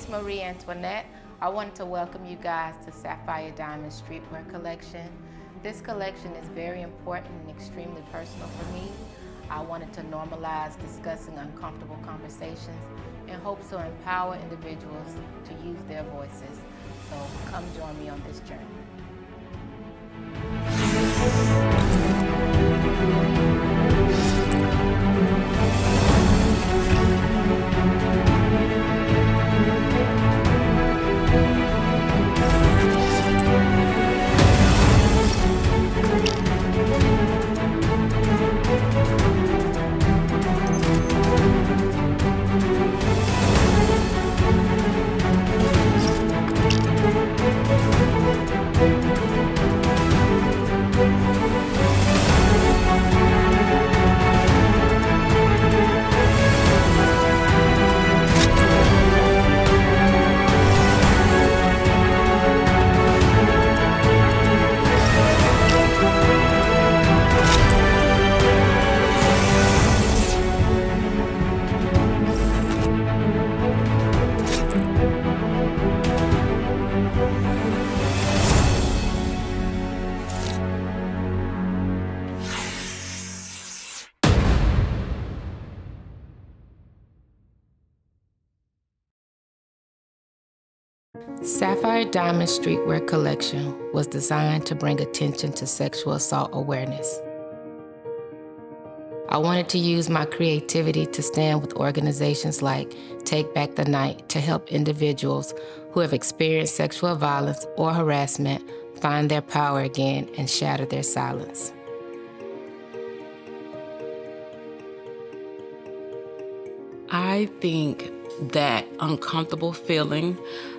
is Marie Antoinette. I want to welcome you guys to Sapphire Diamonds Streetwear Collection. This collection is very important and extremely personal for me. I wanted to normalize discussing uncomfortable conversations in hopes to empower individuals to use their voices. So come join me on this journey. Sapphire Diamonds Streetwear Collection was designed to bring attention to sexual assault awareness. I wanted to use my creativity to stand with organizations like Take Back the Night to help individuals who have experienced sexual violence or harassment find their power again and shatter their silence. I think that uncomfortable feeling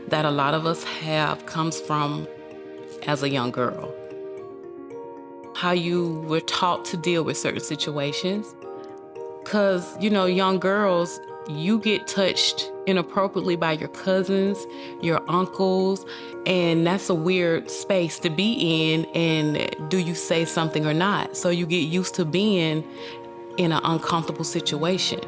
that a lot of us have comes from as a young girl. How you were taught to deal with certain situations. Because, young girls, you get touched inappropriately by your cousins, your uncles, and that's a weird space to be in, and do you say something or not? So you get used to being in an uncomfortable situation.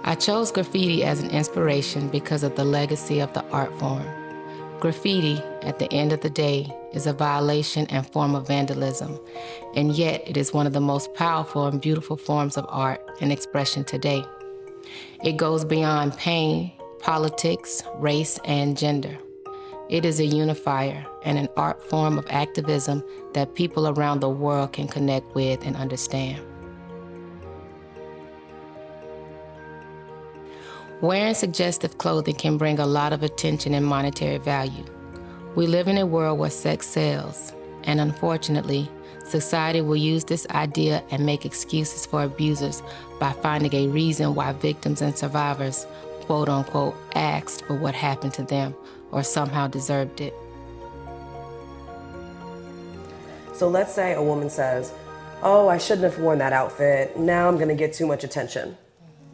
I chose graffiti as an inspiration because of the legacy of the art form. Graffiti, at the end of the day, is a violation and form of vandalism, and yet it is one of the most powerful and beautiful forms of art and expression today. It goes beyond pain, politics, race, and gender. It is a unifier and an art form of activism that people around the world can connect with and understand. Wearing suggestive clothing can bring a lot of attention and monetary value. We live in a world where sex sells, and unfortunately, society will use this idea and make excuses for abusers by finding a reason why victims and survivors, quote unquote, asked for what happened to them or somehow deserved it. So let's say a woman says, "Oh, I shouldn't have worn that outfit. Now I'm gonna get too much attention."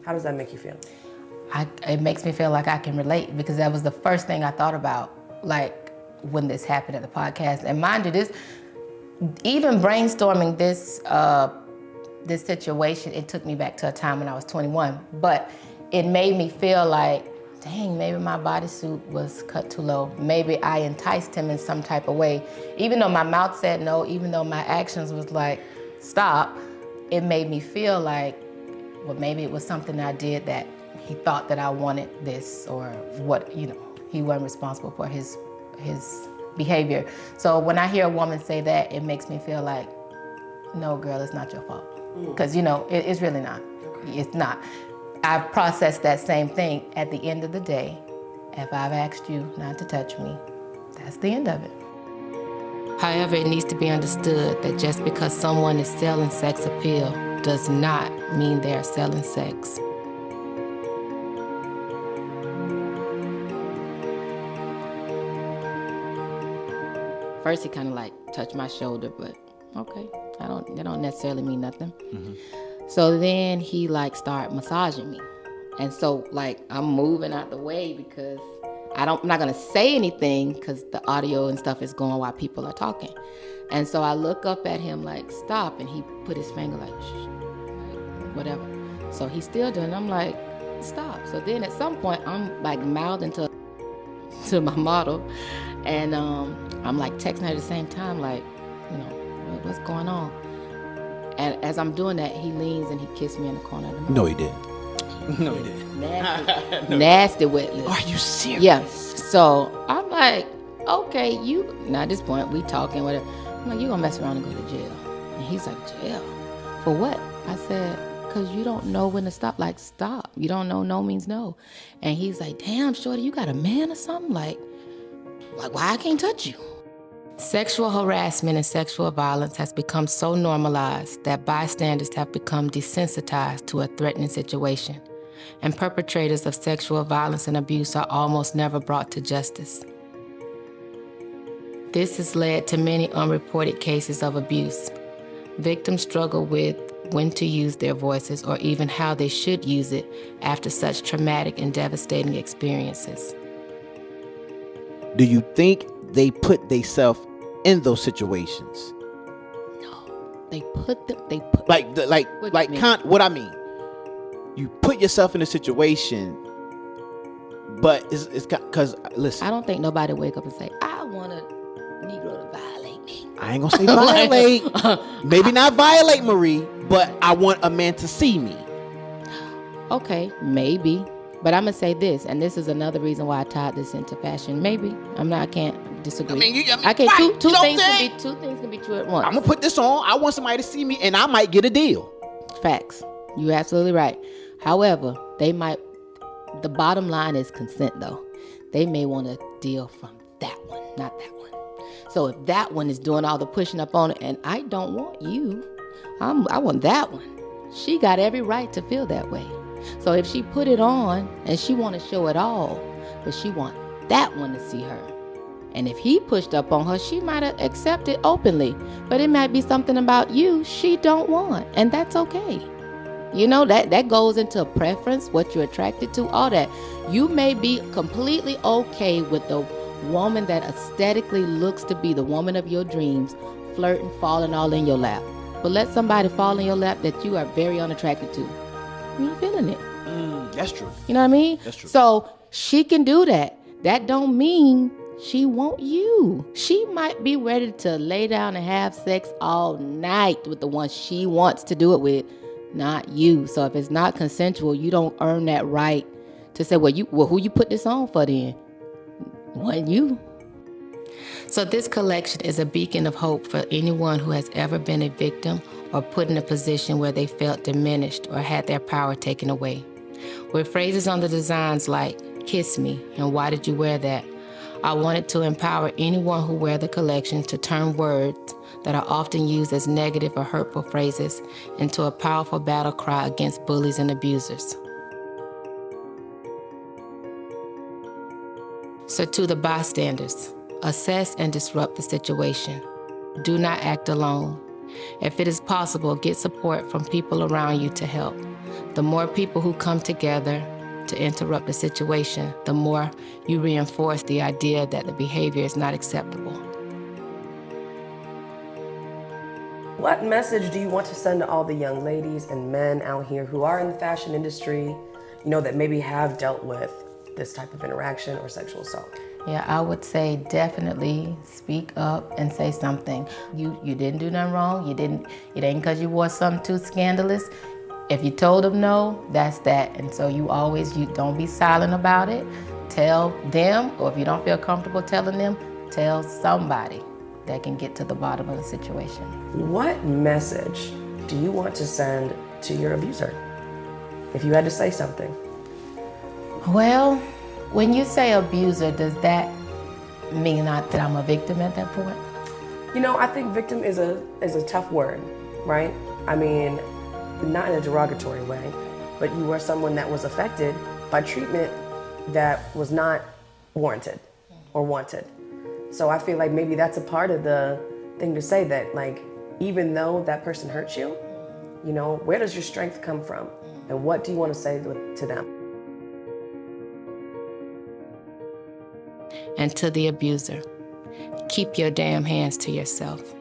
How does that make you feel? It makes me feel like I can relate, because that was the first thing I thought about, like when this happened at the podcast. And mind you, even brainstorming this situation, it took me back to a time when I was 21. But it made me feel like, dang, maybe my bodysuit was cut too low. Maybe I enticed him in some type of way. Even though my mouth said no, even though my actions was like, stop, it made me feel like, well, maybe it was something I did that he thought that I wanted this, or what, he wasn't responsible for his behavior. So when I hear a woman say that, it makes me feel like, no, girl, it's not your fault. Because, it's really not. Okay. It's not. I've processed that same thing. At the end of the day, if I've asked you not to touch me, that's the end of it. However, it needs to be understood that just because someone is selling sex appeal does not mean they are selling sex. First, he kind of like touched my shoulder, but okay, that don't necessarily mean nothing. Mm-hmm. So then he like started massaging me. And so like I'm moving out the way because I'm not gonna say anything because the audio and stuff is going while people are talking. And so I look up at him like, stop, and he put his finger like, shh. whatever. So he's still doing it. I'm like, stop. So then at some point, I'm like mouthing to my model, and I'm like texting her at the same time, like, what's going on? And as I'm doing that, he leans and he kissed me in the corner of the mouth. No, he didn't. No, he didn't. Nasty, nasty wet lips. Are you serious? Yeah. So I'm like, okay, now at this point, we talking, whatever. I'm like, you gonna mess around and go to jail. And he's like, jail? For what? I said, because you don't know when to stop. Like, stop. You don't know no means no. And he's like, damn, shorty, you got a man or something? Like why I can't touch you? Sexual harassment and sexual violence has become so normalized that bystanders have become desensitized to a threatening situation, and perpetrators of sexual violence and abuse are almost never brought to justice. This has led to many unreported cases of abuse. Victims struggle with when to use their voices or even how they should use it after such traumatic and devastating experiences. Do you think they put themselves in those situations? No, they put what I mean. You put yourself in a situation, but it's because listen. I don't think nobody wake up and say, I want a Negro to violate me. I ain't gonna say violate. Maybe not violate, Marie, but I want a man to see me. Okay, maybe. But I'm gonna say this, and this is another reason why I tied this into fashion. Maybe I can't disagree. I can't. Right, two things can be true at once. I'm gonna put this on. I want somebody to see me, and I might get a deal. Facts. You're absolutely right. However, the bottom line is consent, though. They may want a deal from that one, not that one. So if that one is doing all the pushing up on it, and I don't want you, I want that one. She got every right to feel that way. So if she put it on and she want to show it all, but she want that one to see her. And if he pushed up on her, she might have accepted openly. But it might be something about you she don't want, and that's okay. That goes into preference, what you're attracted to, all that. You may be completely okay with the woman that aesthetically looks to be the woman of your dreams, flirting, falling all in your lap. But let somebody fall in your lap that you are very unattracted to. You ain't feeling it. That's true. You know what I mean? That's true. So she can do that. That don't mean she want you. She might be ready to lay down and have sex all night with the one she wants to do it with, not you. So if it's not consensual, you don't earn that right to say, well, who you put this on for then? Wasn't you. So this collection is a beacon of hope for anyone who has ever been a victim or put in a position where they felt diminished or had their power taken away. With phrases on the designs like, kiss me, and why did you wear that? I wanted to empower anyone who wear the collection to turn words that are often used as negative or hurtful phrases into a powerful battle cry against bullies and abusers. So to the bystanders, assess and disrupt the situation. Do not act alone. If it is possible, get support from people around you to help. The more people who come together to interrupt the situation, the more you reinforce the idea that the behavior is not acceptable. What message do you want to send to all the young ladies and men out here who are in the fashion industry, that maybe have dealt with this type of interaction or sexual assault? Yeah, I would say definitely speak up and say something. You didn't do nothing wrong. It ain't because you wore something too scandalous. If you told them no, that's that. And so you don't be silent about it. Tell them, or if you don't feel comfortable telling them, tell somebody that can get to the bottom of the situation. What message do you want to send to your abuser? If you had to say something. Well, when you say abuser, does that mean that I'm a victim at that point? I think victim is a tough word, right? I mean, not in a derogatory way, but you were someone that was affected by treatment that was not warranted or wanted. So I feel like maybe that's a part of the thing to say, that even though that person hurts you, where does your strength come from? And what do you want to say to them? And to the abuser, keep your damn hands to yourself.